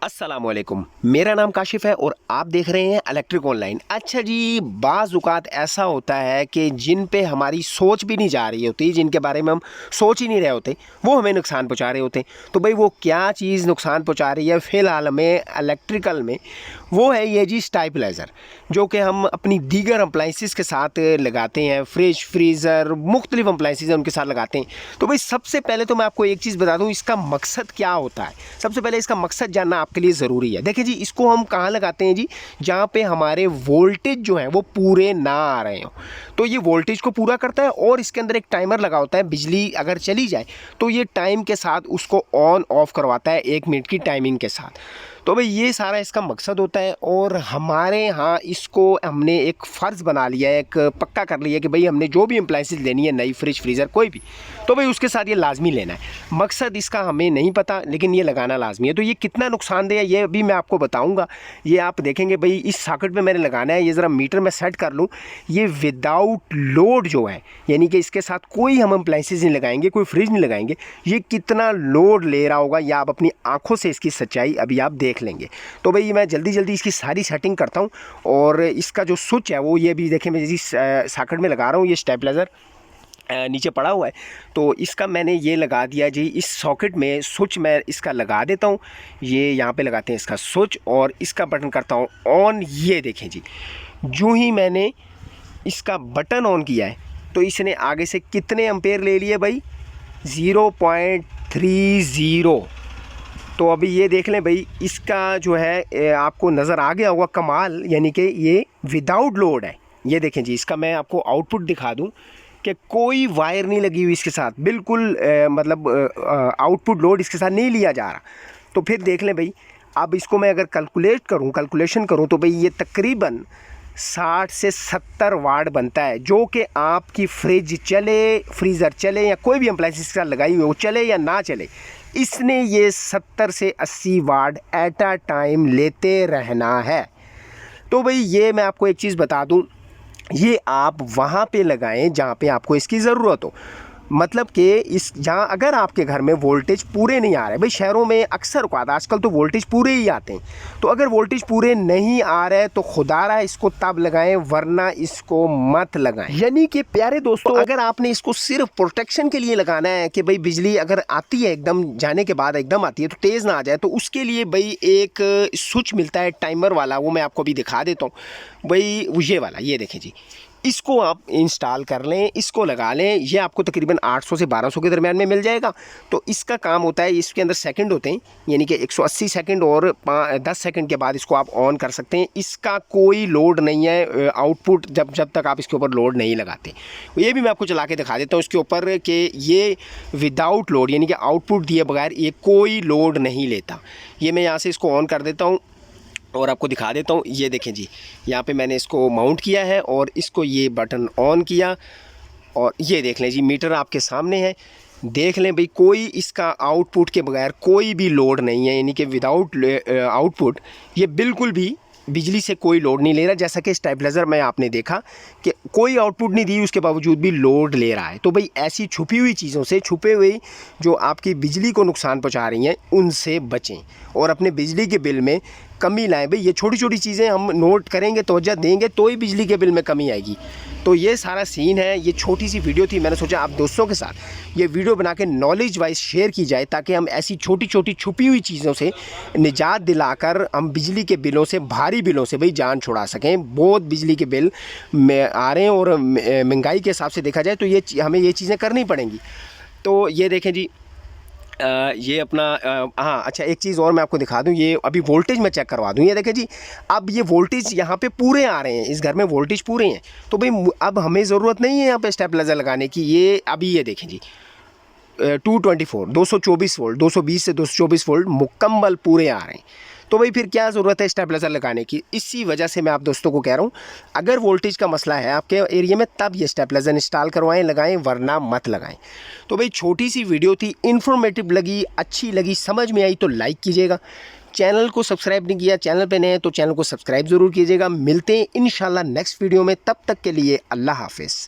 अस्सलामुअलैकुम, मेरा नाम काशिफ़ है और आप देख रहे हैं इलेक्ट्रिक ऑनलाइन। अच्छा जी, बाज़ औक़ात ऐसा होता है कि जिन पे हमारी सोच भी नहीं जा रही होती, जिनके बारे में हम सोच ही नहीं रहे होते, वो हमें नुकसान पहुंचा रहे होते हैं। तो भाई वो क्या चीज़ नुकसान पहुंचा रही है फ़िलहाल हमें इलेक्ट्रिकल में, वो है ये जी स्टेबलाइज़र, जो कि हम अपनी दीगर अप्लाइंसेस के साथ लगाते हैं। फ्रिज, फ्रीज़र, मुख्तलिफ अप्लाइंसेस उनके साथ लगाते हैं। तो भाई सबसे पहले तो मैं आपको एक चीज़ बता दूँ, इसका मकसद क्या होता है। सबसे पहले इसका मकसद जानना आपके लिए ज़रूरी है। देखिए जी, इसको हम कहाँ लगाते हैं जी, जहाँ पे हमारे वोल्टेज जो है वो पूरे ना आ रहे हों। तो ये वोल्टेज को पूरा करता है और इसके अंदर एक टाइमर लगा होता है। बिजली अगर चली जाए तो ये टाइम के साथ उसको ऑन ऑफ करवाता है, 1 मिनट की टाइमिंग के साथ। तो भाई ये सारा इसका मकसद होता है और हमारे यहाँ इसको हमने एक फ़र्ज़ बना लिया है, एक पक्का कर लिया है कि भाई हमने जो भी अप्लाइंसेस लेनी है, नई फ्रिज, फ्रीज़र, कोई भी, तो भाई उसके साथ ये लाजमी लेना है। मकसद इसका हमें नहीं पता, लेकिन ये लगाना लाजमी है। तो ये कितना नुकसानदेह है ये भी मैं आपको बताऊंगा। ये आप देखेंगे भाई इस सॉकेट में मैंने लगाना है, ये ज़रा मीटर में सेट कर लूँ। ये विदाउट लोड जो है, यानी कि इसके साथ कोई हम अप्लाइंसेस नहीं लगाएंगे, कोई फ्रिज नहीं लगाएंगे, ये कितना लोड ले रहा होगा या आप अपनी आंखों से इसकी सच्चाई अभी आप देख लेंगे। तो भाई मैं जल्दी जल्दी इसकी सारी सेटिंग करता हूँ। और इसका जो स्विच है वो ये भी देखें, मैं जिस सॉकेट में लगा रहा हूँ, ये स्टेबलाइज़र नीचे पड़ा हुआ है। तो इसका मैंने ये लगा दिया जी, इस सॉकेट में स्विच मैं इसका लगा देता हूँ। ये यहाँ पे लगाते हैं इसका स्विच और इसका बटन करता हूँ ऑन। ये देखें जी, जो ही मैंने इसका बटन ऑन किया है तो इसने आगे से कितने एम्पेयर ले लिए भाई, 0.30। तो अभी ये देख लें भाई, इसका जो है आपको नज़र आ गया होगा कमाल, यानी कि ये विदाउट लोड है। ये देखें जी, इसका मैं आपको आउटपुट दिखा दूं कि कोई वायर नहीं लगी हुई इसके साथ, बिल्कुल मतलब आउटपुट लोड इसके साथ नहीं लिया जा रहा। तो फिर देख लें भाई, अब इसको मैं अगर कैलकुलेशन करूं तो भाई ये तकरीबन 60 से 70 वाट बनता है, जो कि आपकी फ्रिज चले, फ्रीज़र चले या कोई भी अप्लाइंस इसके साथ लगाई हुई हो, चले या ना चले, इसने ये 70 से 80 वाट एट अ टाइम लेते रहना है। तो भाई ये मैं आपको एक चीज़ बता दूं, ये आप वहाँ पे लगाएं जहाँ पे आपको इसकी ज़रूरत हो। मतलब कि इस जहाँ अगर आपके घर में वोल्टेज पूरे नहीं आ रहे, भाई शहरों में अक्सर औक़ात आजकल तो वोल्टेज पूरे ही आते हैं, तो अगर वोल्टेज पूरे नहीं आ रहे तो खुदारा इसको तब लगाएं, वरना इसको मत लगाएं। यानी कि प्यारे दोस्तों, अगर आपने इसको सिर्फ प्रोटेक्शन के लिए लगाना है कि भाई बिजली अगर आती है एकदम जाने के बाद एकदम आती है तो तेज़ ना आ जाए, तो उसके लिए भाई एक स्विच मिलता है टाइमर वाला, वो मैं आपको अभी दिखा देता हूँ भाई। ये वाला, ये देखें जी, इसको आप इंस्टॉल कर लें, इसको लगा लें। ये आपको तकरीबन 800 से 1200 के दरमियान में मिल जाएगा। तो इसका काम होता है, इसके अंदर सेकंड होते हैं, यानी कि 180 सेकंड और 10 सेकंड के बाद इसको आप ऑन कर सकते हैं। इसका कोई लोड नहीं है आउटपुट, जब तक आप इसके ऊपर लोड नहीं लगाते। ये भी मैं आपको चला के दिखा देता हूँ इसके ऊपर कि ये विदाउट लोड, यानी कि आउटपुट दिए बगैर ये कोई लोड नहीं लेता। ये मैं यहाँ से इसको ऑन कर देता हूँ और आपको दिखा देता हूँ। ये देखें जी, यहाँ पे मैंने इसको माउंट किया है और इसको ये बटन ऑन किया और ये देख लें जी, मीटर आपके सामने है। देख लें भाई, कोई इसका आउटपुट के बगैर कोई भी लोड नहीं है, यानी कि विदाउट आउटपुट ये बिल्कुल भी बिजली से कोई लोड नहीं ले रहा। जैसा कि स्टेबलाइज़र में आपने देखा कि कोई आउटपुट नहीं दी, उसके बावजूद भी लोड ले रहा है। तो भाई ऐसी छुपी हुई चीज़ों से, छुपे हुए जो आपकी बिजली को नुकसान पहुंचा रही हैं, उनसे बचें और अपने बिजली के बिल में कमी लाएं। भाई ये छोटी छोटी चीज़ें हम नोट करेंगे, तवज्जो देंगे, तो ही बिजली के बिल में कमी आएगी। तो ये सारा सीन है। ये छोटी सी वीडियो थी, मैंने सोचा आप दोस्तों के साथ ये वीडियो बना के नॉलेज वाइज शेयर की जाए, ताकि हम ऐसी छोटी छोटी छुपी हुई चीज़ों से निजात दिलाकर हम बिजली के बिलों से, भारी बिलों से भाई जान छुड़ा सकें। बहुत बिजली के बिल में आ रहे हैं और महंगाई के हिसाब से देखा जाए तो ये हमें ये चीज़ें करनी पड़ेंगी। तो ये देखें जी, ये अपना हाँ, अच्छा एक चीज़ और मैं आपको दिखा दूँ, ये अभी वोल्टेज मैं चेक करवा दूँ। ये देखें जी, अब ये वोल्टेज यहाँ पे पूरे आ रहे हैं, इस घर में वोल्टेज पूरे हैं। तो भाई अब हमें ज़रूरत नहीं है यहाँ पे स्टेबलाइज़र लगाने की। ये अभी ये देखें जी, 224 224 वोल्ट, 220 से 224 वोल्ट मुकम्मल पूरे आ रहे हैं। तो भाई फिर क्या ज़रूरत है स्टेबलाइज़र लगाने की। इसी वजह से मैं आप दोस्तों को कह रहा हूँ, अगर वोल्टेज का मसला है आपके एरिया में, तब ये स्टेबलाइज़र इंस्टॉल करवाएं, लगाएं, वरना मत लगाएं। तो भाई छोटी सी वीडियो थी, इन्फॉर्मेटिव लगी, अच्छी लगी, समझ में आई तो लाइक कीजिएगा। चैनल को सब्सक्राइब नहीं किया, चैनल पे नए हैं तो चैनल को सब्सक्राइब ज़रूर कीजिएगा। मिलते हैं इंशाल्लाह नेक्स्ट वीडियो में, तब तक के लिए अल्लाह हाफिज़।